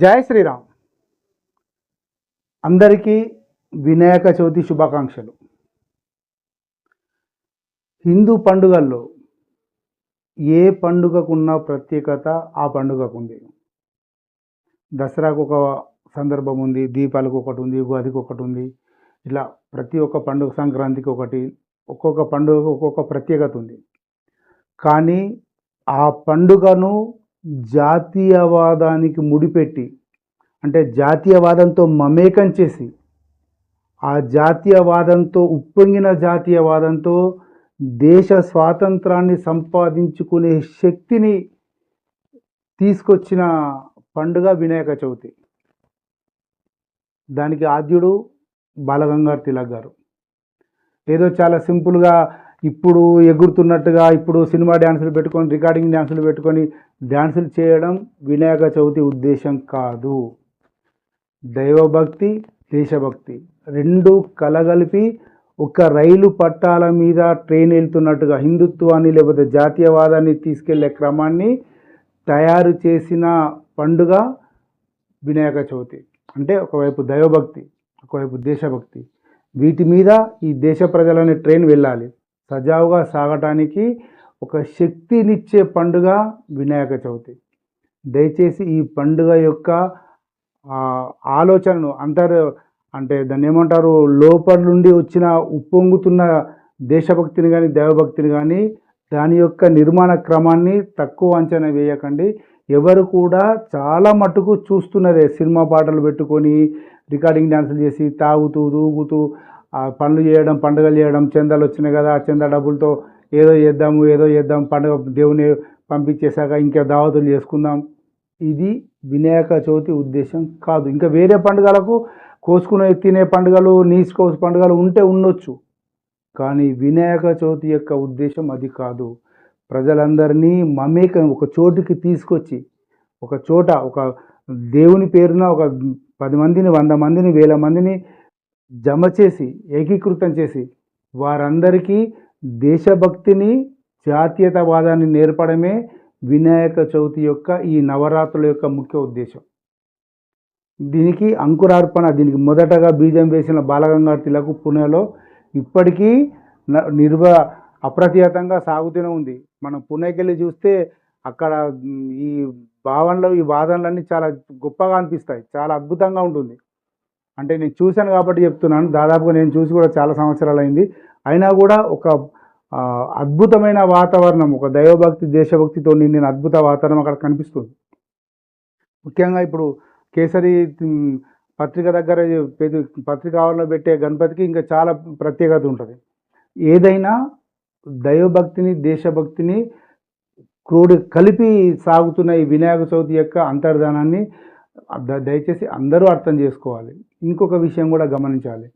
జై శ్రీరామ్. అందరికీ వినాయక చవితి శుభాకాంక్షలు. హిందూ పండుగల్లో ఏ పండుగకున్న ప్రత్యేకత ఆ పండుగకు ఉంది. దసరాకు ఒక సందర్భం ఉంది, దీపాలకు ఒకటి ఉంది, ఉగాదికి ఒకటి ఉంది. ఇట్లా ప్రతి ఒక్క పండుగ, సంక్రాంతికి ఒకటి, ఒక్కొక్క పండుగకు ఒక్కొక్క ప్రత్యేకత ఉంది. కానీ ఆ పండుగను జాతీయవాదానికి ముడిపెట్టి, అంటే జాతీయవాదంతో మమేకం చేసి, ఆ జాతీయవాదంతో ఉప్పొంగిన జాతీయవాదంతో దేశ స్వాతంత్రాన్ని సంపాదించుకునే శక్తిని తీసుకొచ్చిన పండుగ వినాయక చవితి. దానికి ఆద్యుడు బాలగంగాధర్ తిలక్ గారు. ఏదో చాలా సింపుల్గా ఇప్పుడు ఎగురుతున్నట్టుగా ఇప్పుడు సినిమా డ్యాన్సులు పెట్టుకొని, రికార్డింగ్ డ్యాన్సులు పెట్టుకొని డ్యాన్సులు చేయడం వినాయక చవితి ఉద్దేశం కాదు. దైవభక్తి, దేశభక్తి రెండు కలగలిపి ఒక రైలు పట్టాల మీద ట్రైన్ వెళ్తున్నట్టుగా హిందుత్వాన్ని లేకపోతే జాతీయవాదాన్ని తీసుకెళ్లే క్రమాన్ని తయారు చేసిన పండుగ వినాయక చవితి. అంటే ఒకవైపు దైవభక్తి, ఒకవైపు దేశభక్తి, వీటి మీద ఈ దేశ ప్రజలనే ట్రైన్ వెళ్ళాలి. సజావుగా సాగటానికి ఒక శక్తినిచ్చే పండుగ వినాయక చవితి. దయచేసి ఈ పండుగ యొక్క ఆలోచనను అంటే దాన్ని ఏమంటారు, లోపల నుండి వచ్చిన ఉప్పొంగుతున్న దేశభక్తిని కానీ దైవభక్తిని కానీ దాని యొక్క నిర్మాణ క్రమాన్ని తక్కువ అంచనా వేయకండి. ఎవరు కూడా చాలా మటుకు చూస్తున్నదే సినిమా పాటలు పెట్టుకొని రికార్డింగ్ డ్యాన్సులు చేసి తాగుతూ ఊగుతూ పనులు చేయడం, పండుగలు చేయడం. చందాలు వచ్చినాయి కదా, ఆ చందా డబ్బులతో ఏదో చేద్దాం, పండుగ దేవుని పంపించేశాక ఇంకా దావతులు చేసుకుందాం. ఇది వినాయక చవితి ఉద్దేశం కాదు. ఇంకా వేరే పండుగలకు కోసుకునే తినే పండుగలు, నీసుకోసు పండుగలు ఉండొచ్చు, కానీ వినాయక చవితి యొక్క ఉద్దేశం అది కాదు. ప్రజలందరినీ మమేకం ఒక చోటుకి తీసుకొచ్చి, ఒక చోట ఒక దేవుని పేరున ఒక 10 మందిని, 100 మందిని, 1000 మందిని జమ చేసి ఏకీకృతం చేసి వారందరికీ దేశభక్తిని, జాతీయతావాదాన్ని నేర్పడమే వినాయక చవితి యొక్క ఈ నవరాత్రుల యొక్క ముఖ్య ఉద్దేశం. దీనికి అంకురార్పణ, దీనికి మొదటగా బీజం వేసిన బాలగంగాధర్ తిలక్ పుణేలో ఇప్పటికీ అప్రతిహతంగా సాగుతూనే ఉంది. మనం పుణేకి వెళ్ళి చూస్తే అక్కడ ఈ వాదనలన్నీ చాలా గొప్పగా అనిపిస్తాయి, చాలా అద్భుతంగా ఉంటుంది. అంటే నేను చూశాను కాబట్టి చెప్తున్నాను. దాదాపుగా నేను చూసి కూడా చాలా సంవత్సరాలు అయింది. అయినా కూడా ఒక అద్భుతమైన వాతావరణం, ఒక దైవభక్తి, దేశభక్తితో నిండిన అద్భుత వాతావరణం అక్కడ కనిపిస్తుంది. ముఖ్యంగా ఇప్పుడు కేసరి పత్రిక దగ్గర పత్రిక ఆవరణలో పెట్టే గణపతికి ఇంకా చాలా ప్రత్యేకత ఉంటుంది. ఏదైనా దైవభక్తిని, దేశభక్తిని కలిపి సాగుతున్న ఈ వినాయక చవితి యొక్క అంతర్ధానాన్ని దయచేసి అందరూ అర్థం చేసుకోవాలి. ఇంకొక విషయం కూడా గమనించాలి.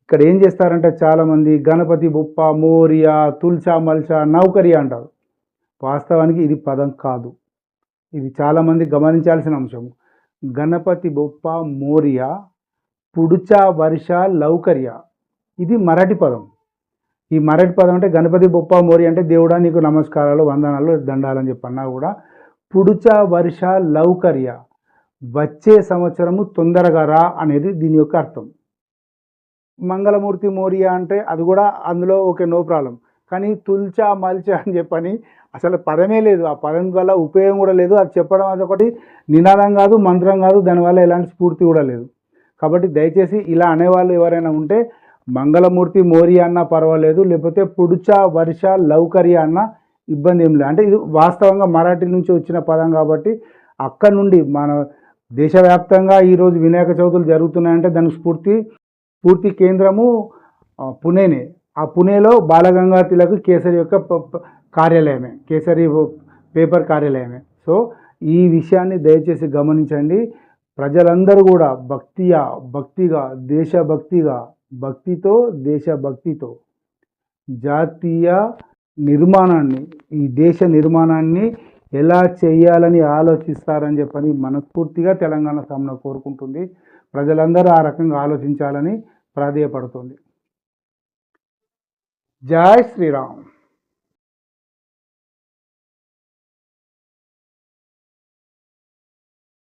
ఇక్కడ ఏం చేస్తారంటే చాలామంది గణపతి బొప్ప, మోరియా, తుల్చా మల్చా, నౌకరియా అంటారు. వాస్తవానికి ఇది పదం కాదు. ఇది చాలామంది గమనించాల్సిన అంశం. గణపతి బొప్ప, మోరియా, పుడుచా వర్ష, లౌకర్య ఇది మరాఠీ పదం. ఈ మరాఠీ పదం అంటే గణపతి బొప్ప మోరియా అంటే దేవుడా నీకు నమస్కారాలు, వందనాలు, దండాలని చెప్పన్నా కూడా పుడుచా వర్ష, లౌకర్య వచ్చే సంవత్సరము తొందరగా రా అనేది దీని యొక్క అర్థం. మంగళమూర్తి మోరియా అంటే అది కూడా అందులో ఓకే, నో ప్రాబ్లం. కానీ తుల్చా మల్చా అని చెప్పని అసలు పదమే లేదు. ఆ పదం వల్ల ఉపయోగం కూడా లేదు. అది చెప్పడం అదొకటి నినాదం కాదు, మంత్రం కాదు, దానివల్ల ఎలాంటి స్ఫూర్తి కూడా లేదు. కాబట్టి దయచేసి ఇలా అనేవాళ్ళు ఎవరైనా ఉంటే మంగళమూర్తి మోరియా అన్నా పర్వాలేదు, లేకపోతే పుడుచా వర్ష, లౌకర్య అన్న ఇబ్బంది ఏం లేదు. అంటే ఇది వాస్తవంగా మరాఠీ నుంచి వచ్చిన పదం కాబట్టి అక్కడ నుండి మన దేశవ్యాప్తంగా ఈరోజు వినాయక చవితులు జరుగుతున్నాయంటే దానికి పూర్తి కేంద్రము పుణేనే. ఆ పుణేలో బాలగంగాధర్ తిలక్ కేసరి యొక్క కార్యాలయమే, కేసరి పేపర్ కార్యాలయమే. సో ఈ విషయాన్ని దయచేసి గమనించండి. ప్రజలందరూ కూడా భక్తిగా దేశభక్తిగా, భక్తితో దేశభక్తితో జాతీయ నిర్మాణాన్ని, ఈ దేశ నిర్మాణాన్ని ఎలా చేయాలని ఆలోచిస్తారని చెప్పని మనస్ఫూర్తిగా తెలంగాణ సామ్నా కోరుకుంటుంది. ప్రజలందరూ ఆ రకంగా ఆలోచించాలని ప్రాధేయపడుతుంది. జై శ్రీరామ్.